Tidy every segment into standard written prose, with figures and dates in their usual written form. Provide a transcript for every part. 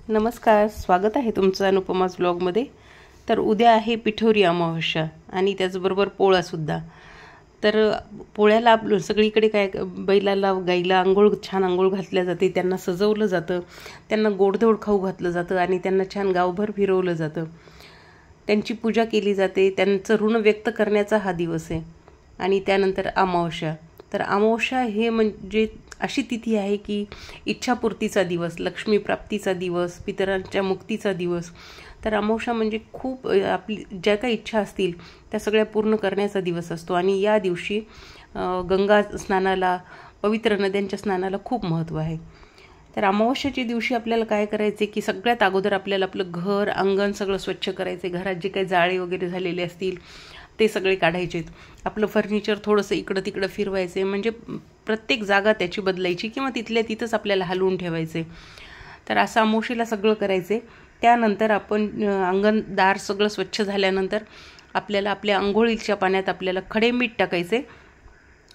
नमस्कार, स्वागत आहे तुमचं अनुपमाज ब्लॉगमध्ये। तर उद्या आहे पिठोरी अमावस्या आणि त्याचबरोबर पोळासुद्धा। तर पोळ्याला सगळीकडे काय बैलाला गाईला आंघोळ छान आंघोळ घातल्या जाते, त्यांना सजवलं जातं, त्यांना गोडधोड खाऊ घातलं जातं आणि त्यांना छान गावभर फिरवलं जातं, त्यांची पूजा केली जाते। त्यांचं ऋण व्यक्त करण्याचा हा दिवस आहे। आणि त्यानंतर अमावस्या। तर अमावस्या हे म्हणजे अशी तिथी आहे की इच्छापूर्तीचा दिवस, लक्ष्मी प्राप्तीचा दिवस, पितरांच्या मुक्तीचा दिवस। तर अमावस्या म्हणजे खूप आपली ज्या काही इच्छा असतील त्या सगळ्या पूर्ण करण्याचा दिवस असतो। आणि या दिवशी गंगा स्नानाला, पवित्र नद्यांच्या स्नानाला खूप महत्त्व आहे। तर अमावस्याच्या दिवशी आपल्याला काय करायचे की सगळ्यात अगोदर आपल्याला आपलं घर अंगण सगळं स्वच्छ करायचे। घरात जे काही जाळे वगैरे झालेले असतील ते सगळे काढायचे। आपलं फर्निचर थोडंसं इकडं तिकडं फिरवायचे, म्हणजे प्रत्येक जागा त्याची बदलायची किंवा तिथल्या तिथंच आपल्याला हलवून ठेवायचे। तर असं अमावस्येला सगळं करायचे। त्यानंतर आपण अंगणदार सगळं स्वच्छ झाल्यानंतर आपल्याला आपल्या अंघोळीच्या पाण्यात आपल्याला खडे मीठ टाकायचे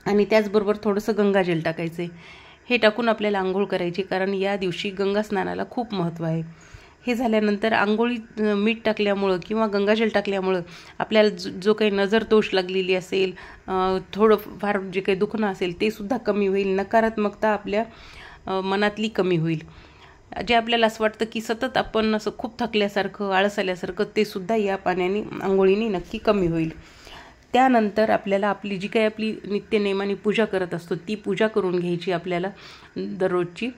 आणि त्याचबरोबर थोडंसं गंगाजल टाकायचे। हे टाकून आपल्याला आंघोळ करायची, कारण या दिवशी गंगा स्नानाला खूप महत्त्व आहे। हे झाल्यानंतर आंघोळीत मीठ टाकल्यामुळं किंवा गंगाजल टाकल्यामुळं आपल्याला जो काही नजर दोष लागलेली असेल, थोडं फार जे काही दुखणं असेल ते सुद्धा कमी होईल, नकारात्मकता आपल्या मनातली कमी होईल। जे आपल्याला असं वाटतं की सतत आपण असं खूप थकल्यासारखं, आळस आल्यासारखं, ते सुद्धा या पाण्याने आंघोळीने नक्की कमी होईल। त्यानंतर आपल्याला आपली जी काही आपली नित्यनेमाने पूजा करत असतो ती पूजा करून घ्यायची आपल्याला दररोजची।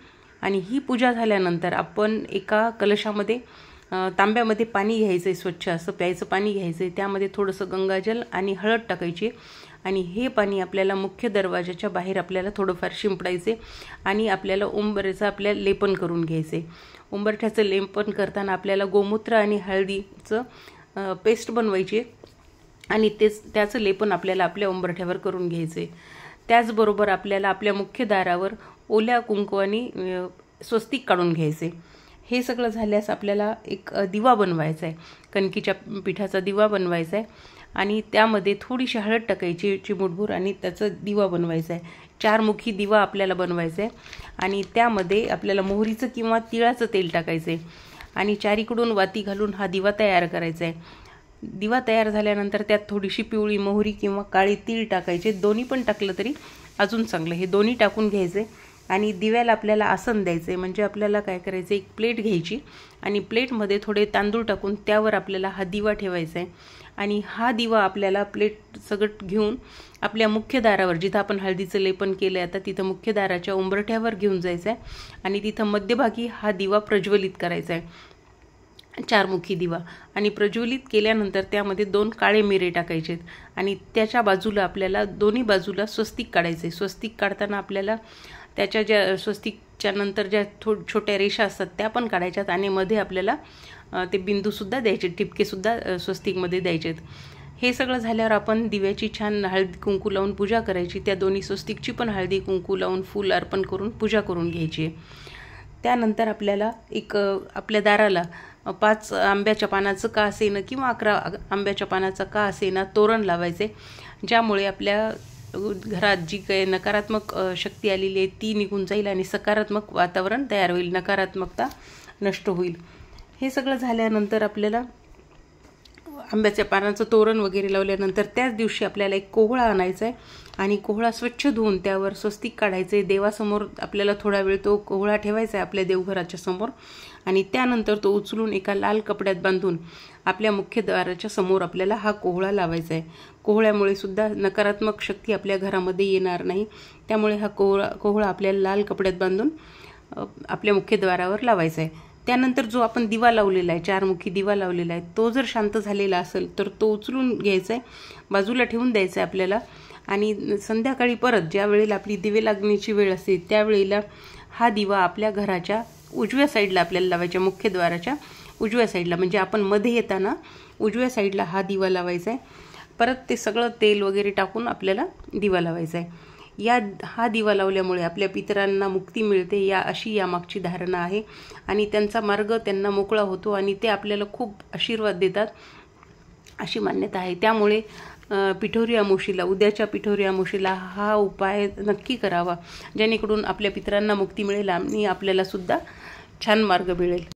आणि ही पूजा झाल्यानंतर आपण एका कलशामध्ये तांब्यामध्ये पाणी घ्यायचं, स्वच्छ असं प्यायचं पाणी घ्यायचं, त्यामध्ये थोडंसं गंगाजल आणि हळद टाकायची आणि हे पाणी आपल्याला मुख्य दरवाजाच्या बाहेर आपल्याला थोडंफार शिंपडायचे आणि आपल्याला उंबऱ्याचं आपल्याला लेपन करून घ्यायचे। उंबरठ्याचं लेपन करताना आपल्याला गोमूत्र आणि हळदीचं पेस्ट बनवायची आणि त्याचं लेपन आपल्याला आपल्या उंबरठ्यावर करून घ्यायचे। त्याचबरोबर आपल्याला आपल्या मुख्य दारावर ओल्या कुंकवानी स्वस्तिक काढून घ्यायचे। हे सगळं झाल्यास आपल्याला एक दिवा बनवायचा आहे, कणकीच्या पिठाचा दिवा बनवायचा आहे आणि त्यामध्ये थोडीशी हळद टाकायची चिमूटभर आणि त्याचा दिवा बनवायचा आहे। 4 मुखी दिवा आपल्याला बनवायचा आहे आणि त्यामध्ये आपल्याला मोहरीचं किंवा तिळाचं तेल टाकायचं आहे आणि चारीकडून वाती घालून हा दिवा तयार करायचा आहे। दिवा तयार झाल्यानंतर त्यात थोडीशी पिवळी मोहरी किंवा काळे तीळ टाकायचे, दोन्ही पण टाकलं तरी अजून चांगलं। हे दोन्ही टाकून घ्यायचे आणि दिव्याला आपल्याला आसन द्यायचे। म्हणजे आपल्याला काय करायचं, एक प्लेट घ्यायची आणि प्लेटमध्ये थोडे तांदूळ टाकून त्यावर आपल्याला हा दिवा ठेवायचा आहे आणि हा दिवा आपल्याला प्लेट सगळं घेऊन आपल्या मुख्य दारावर, जिथं आपण हळदीचं लेपन केलं आता तिथं मुख्य दाराच्या उंबरठ्यावर घेऊन जायचं आहे आणि तिथं मध्यभागी हा दिवा प्रज्वलित करायचा आहे, 4 मुखी दिवा। आणि प्रज्वलित केल्यानंतर त्यामध्ये 2 काळे मिरे टाकायचे आणि त्याच्या बाजूला आपल्याला दोन्ही बाजूला स्वस्तिक काढायचे। स्वस्तिक काढताना आपल्याला त्याच्या ज्या स्वस्तिकच्या नंतर ज्या छोट्या रेषा असतात त्या पण काढायच्यात आणि मध्ये आपल्याला ते बिंदूसुद्धा द्यायचे, ठिपकेसुद्धा स्वस्तिकमध्ये द्यायचेत। हे सगळं झाल्यावर आपण दिव्याची छान हळदी कुंकू लावून पूजा करायची। त्या दोन्ही स्वस्तिकची पण हळदी कुंकू लावून फूल अर्पण करून पूजा करून घ्यायची। त्यानंतर आपल्याला एक आपल्या दाराला 5 आंब्याच्या पानाचं का असेना किंवा 11 आंब्याच्या पानाचं का असेना तोरण लावायचे, ज्यामुळे आपल्या घरात जी काही नकारात्मक शक्ती आलेली आहे ती निघून जाईल आणि सकारात्मक वातावरण तयार होईल, नकारात्मकता नष्ट होईल। हे सगळं झाल्यानंतर आपल्याला आंब्याच्या पानाचं तोरण वगैरे लावल्यानंतर त्याच दिवशी आपल्याला एक कोहळा आणायचा आहे आणि कोहळा स्वच्छ धुवून त्यावर स्वस्तिक काढायचे। देवासमोर आपल्याला थोडा वेळ तो कोहळा ठेवायचा आहे आपल्या देवघराच्या समोर आणि त्यानंतर तो उचलून एका लाल कपड्यात बांधून आपल्या मुख्य द्वाराच्या समोर आपल्याला हा कोहळा लावायचा आहे। कोहळ्यामुळे सुद्धा नकारात्मक शक्ती आपल्या घरामध्ये येणार नाही, त्यामुळे हा कोहळा आपल्याला लाल कपड्यात बांधून आपल्या मुख्य द्वारावर लावायचा आहे। त्यानंतर जो आपण दिवा लावलेला आहे, 4 मुखी दिवा लावलेला आहे, तो जर शांत झालेला असेल तर तो उचलून घ्यायचा आहे, बाजूला ठेवून द्यायचा आहे आपल्याला आणि संध्याकाळी परत ज्या वेळेला आपली दिवे लागण्याची वेळ असते त्यावेळेला हा दिवा आपल्या घराच्या उजव्या साईडला आपल्याला लावायच्या, मुख्य द्वाराच्या उजव्या साईडला, म्हणजे आपण मध्ये येताना उजव्या साईडला हा दिवा लावायचा आहे। परत ते सगळं तेल वगैरे टाकून आपल्याला दिवा लावायचा आहे। हा दिवा लावल्यामुळे आपल्या पितरांना मुक्ती मिळते, अशी यामागची धारणा आहे आणि त्यांचा मार्ग त्यांना मोकळा होतो आणि ते आपल्याला खूप आशीर्वाद देतात अशी मान्यता आहे। त्यामुळे पिठोरी अमावस्येला, उद्याच्या पिठोरी अमावस्येला हा उपाय नक्की करावा, जेणेकरून आपल्या पितरांना मुक्ती मिळेल आणि आपल्याला सुद्धा छान मार्ग मिळेल।